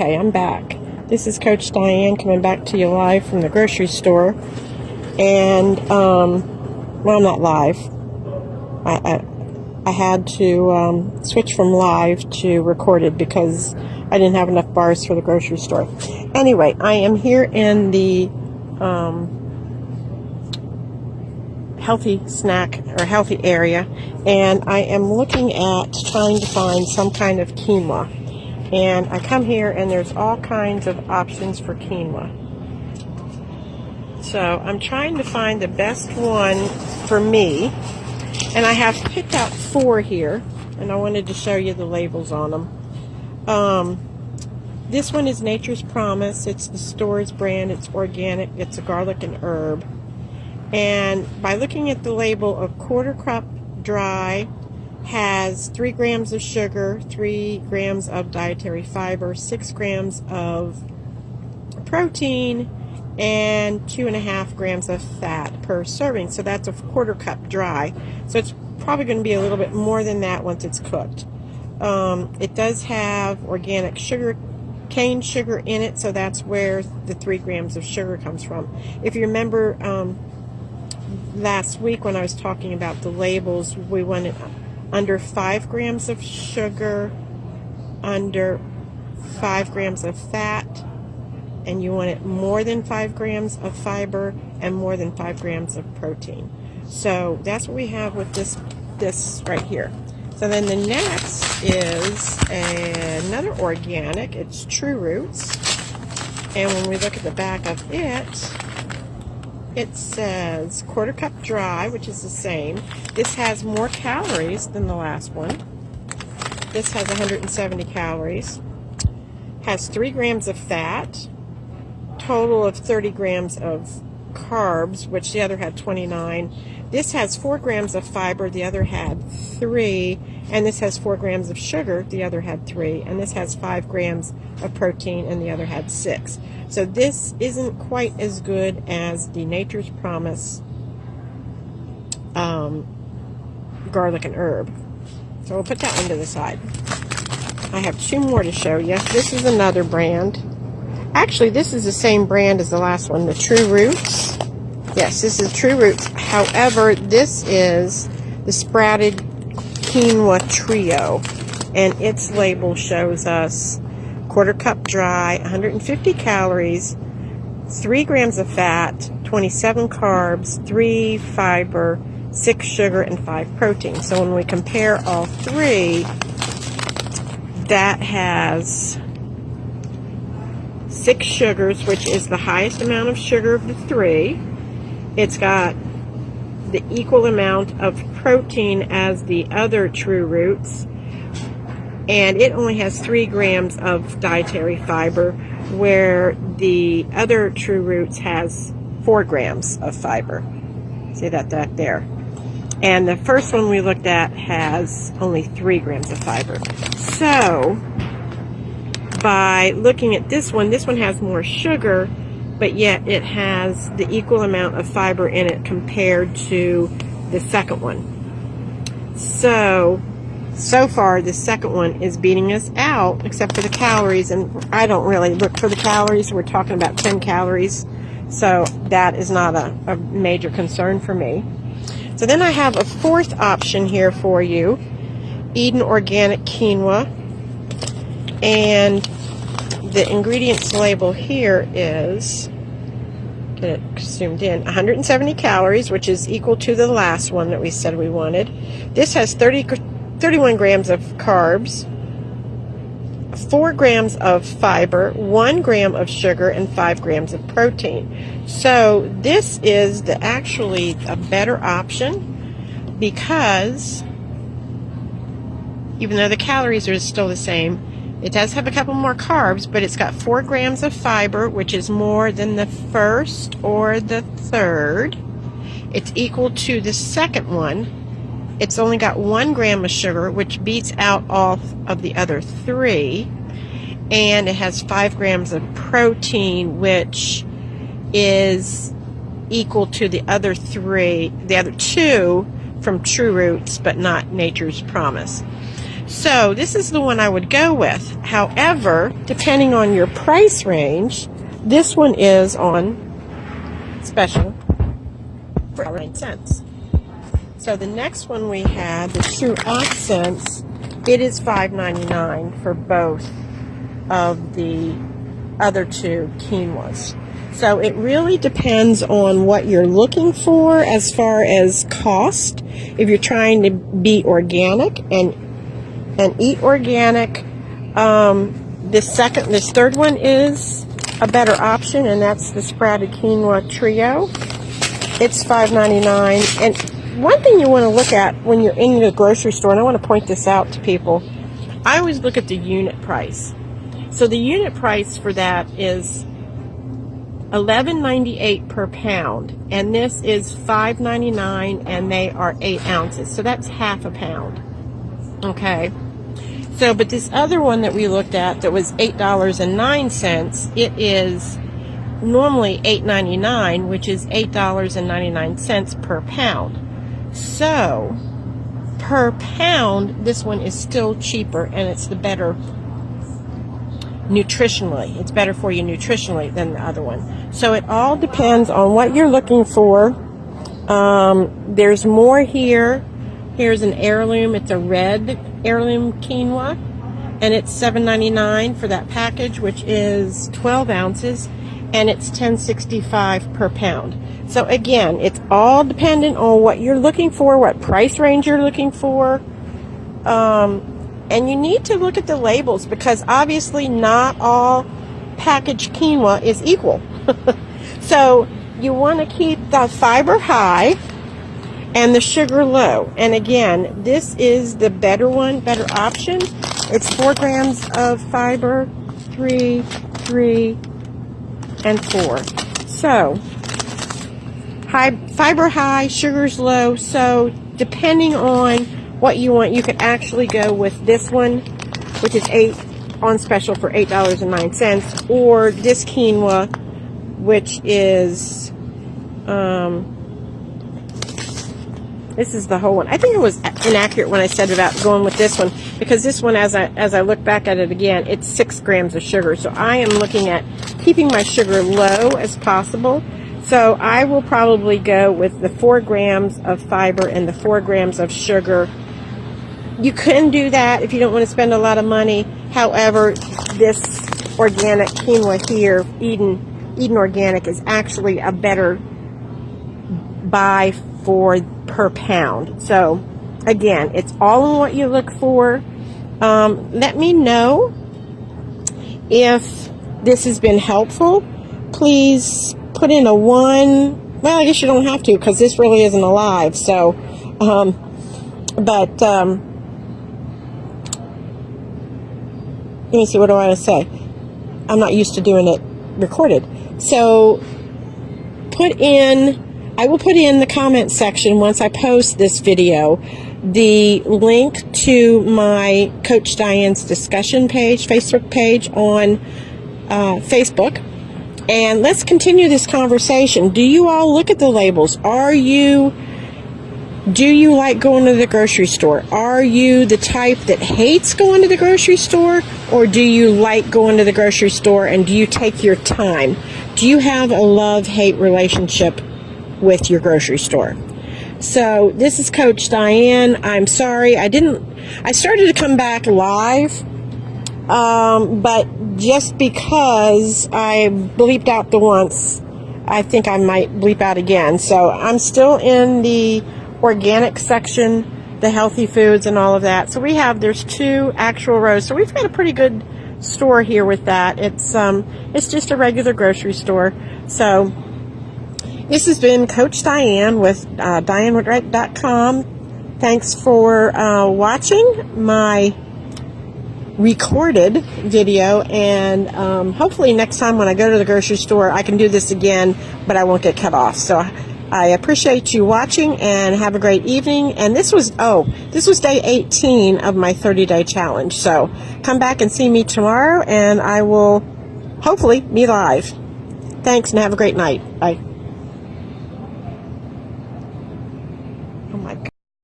Okay, I'm back. This is Coach Diane coming back to you live from the grocery store. And, well, I'm not live. I had to switch from live to recorded because I didn't have enough bars for the grocery store. Anyway, I am here in the healthy snack or healthy area, and I am looking at trying to find some kind of quinoa. And I come here and there's all kinds of options for quinoa. So I'm trying to find the best one for me. And I have picked out 4 here, and I wanted to show you the labels on them. This one is Nature's Promise. It's the store's brand. It's organic. It's a garlic and herb. And by looking at the label, a quarter cup dry has 3 grams of sugar, 3 grams of dietary fiber, 6 grams of protein, and 2.5 grams of fat per serving. So that's a quarter cup dry. So it's probably going to be a little bit more than that once it's cooked. It does have organic sugar, cane sugar in it, so that's where the 3 grams of sugar comes from. If you remember last week when I was talking about the labels, we wanted under 5 grams of sugar, under 5 grams of fat, and you want it more than 5 grams of fiber and more than 5 grams of protein. So that's what we have with this right here. So then the next is another organic. It's True Roots. And when we look at the back of it, it says quarter cup dry, which is the same. This has more calories than the last one. This has 170 calories. Has 3 grams of fat. Total of 30 grams of carbs, which the other had 29. This has 4 grams of fiber, the other had 3. And this has 4 grams of sugar, the other had 3. And this has 5 grams of protein, and the other had 6. So this isn't quite as good as the Nature's Promise garlic and herb. So we'll put that one to the side. I have 2 more to show you. This is another brand. Actually, this is the same brand as the last one, the True Roots. Yes, this is True Roots. However, this is the Sprouted Quinoa Trio, and its label shows us quarter cup dry, 150 calories, 3 grams of fat, 27 carbs, 3 fiber, 6 sugar, and 5 protein. So when we compare all 3, that has 6 sugars, which is the highest amount of sugar of the 3. It's got the equal amount of protein as the other True Roots, and it only has 3 grams of dietary fiber, where the other True Roots has 4 grams of fiber. See that there. And the first one we looked at has only 3 grams of fiber. So by looking at this one has more sugar, but yet it has the equal amount of fiber in it compared to the second one. So far the second one is beating us out, except for the calories, and I don't really look for the calories. We're talking about 10 calories, so that is not a major concern for me. So then I have a 4th option here for you, Eden Organic Quinoa, and the ingredients label here is, get it zoomed in, 170 calories, which is equal to the last one that we said we wanted. This has 31 grams of carbs, 4 grams of fiber, 1 gram of sugar, and 5 grams of protein. So this is actually a better option, because even though the calories are still the same, it does have a couple more carbs, but it's got 4 grams of fiber, which is more than the first or the third. It's equal to the second one. It's only got 1 gram of sugar, which beats out all of the other 3. And it has 5 grams of protein, which is equal to the other 2 from True Roots, but not Nature's Promise. So this is the one I would go with. However, depending on your price range, this one is on special for 9 cents. So the next one we had, the True Accents, it is $5.99 for both of the other two quinoas. So it really depends on what you're looking for as far as cost. If you're trying to be organic and eat organic, this third one is a better option, and that's the sprouted quinoa trio. It's $5.99. And one thing you want to look at when you're in the grocery store, and I want to point this out to people, I always look at the unit price. So the unit price for that is $11.98 per pound, and this is $5.99, and they are 8 ounces, so that's half a pound. Okay, so but this other one that we looked at that was $8.09, it is normally $8.99, which is $8.99 per pound. So per pound, this one is still cheaper, and it's the better nutritionally. It's better for you nutritionally than the other one. So it all depends on what you're looking for. There's more here. Here's an heirloom. It's a red heirloom quinoa, and it's $7.99 for that package, which is 12 ounces, and it's $10.65 per pound. So again, it's all dependent on what you're looking for, what price range you're looking for. And you need to look at the labels, because obviously not all packaged quinoa is equal. So you want to keep the fiber high and the sugar low. And again, this is the better one, better option. It's 4 grams of fiber, 3, and 4. So fiber high, sugar's low. So depending on what you want, you could actually go with this one, which is on special for $8.09, or this quinoa, which is this is the whole one. I think it was inaccurate when I said about going with this one, because this one, as I look back at it again, it's 6 grams of sugar. So I am looking at keeping my sugar low as possible. So I will probably go with the 4 grams of fiber and the 4 grams of sugar. You can do that if you don't want to spend a lot of money. However, this organic quinoa here, Eden Organic, is actually a better buy per pound. So again, it's all in what you look for. Let me know if this has been helpful. Please put in a 1. Well, I guess you don't have to, because this really isn't alive. So, let me see, what do I want to say? I'm not used to doing it recorded. So I will put in the comment section once I post this video the link to my Coach Diane's discussion page, Facebook page on Facebook. And let's continue this conversation. Do you all look at the labels? Do you like going to the grocery store? Are you the type that hates going to the grocery store? Or do you like going to the grocery store, and do you take your time? Do you have a love-hate relationship with your grocery store? So this is Coach Diane. I'm sorry I started to come back live, but just because I bleeped out the once, I think I might bleep out again. So I'm still in the organic section, the healthy foods and all of that. So there's 2 actual rows. So we've got a pretty good store here with that. It's just a regular grocery store. So this has been Coach Diane with DianeWoodwright.com. Thanks for watching my recorded video, and hopefully next time when I go to the grocery store I can do this again, but I won't get cut off. So I appreciate you watching, and have a great evening. And this was day 18 of my 30-day challenge. So come back and see me tomorrow, and I will hopefully be live. Thanks, and have a great night. Bye.